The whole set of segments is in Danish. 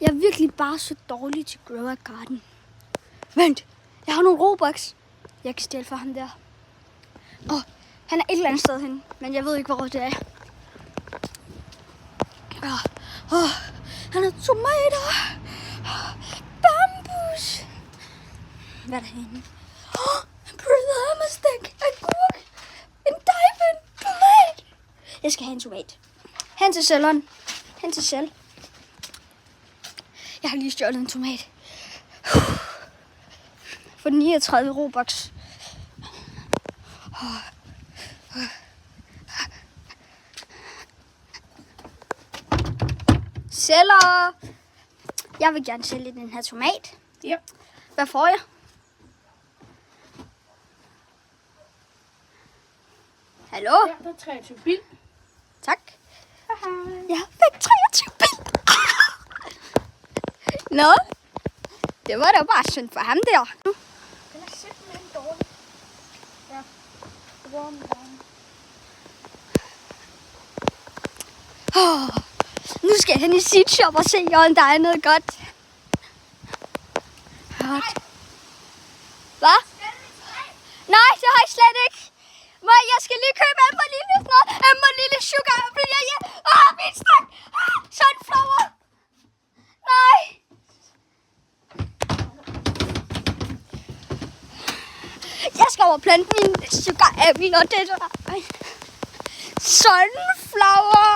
Jeg er virkelig bare så dårlig til Grow a Garden. Vent, jeg har nogle Robux. Jeg kan stjæle for ham der. Han er et eller andet sted hen, men jeg ved ikke, hvor det er. Han har tomater. Bambus. Hvad er der henne? En parmesan, agurk, en diamond, tomat. Jeg skal have en tomat. Hen til sælgeren. Hen til sælg. Jeg har lige stjålet en tomat. For 39 Robux. Sælger. Jeg vil gerne sælge den her tomat. Ja. Hvad får jeg? Hallo? Ja, der er 23 bil. Tak. Haha. Jeg fik 23 bil. Nå? Det var da bare synd for ham der. Den er simpelthen dårlig. Ja. Nu skal jeg hen i Seed Shop og se, om der er noget godt. Hvad? Nej, det har jeg slet ikke. Jeg skal lige købe Amber Lille sådan noget. Amber Lille Sugar Apple. Ja. Min stang. Sunflower. Nej. Jeg skal over plante min Sugar Apple og det der. Sunflower.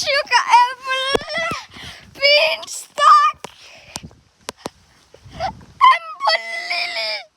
Sugar Apple. Beanstalk. Amber Lille.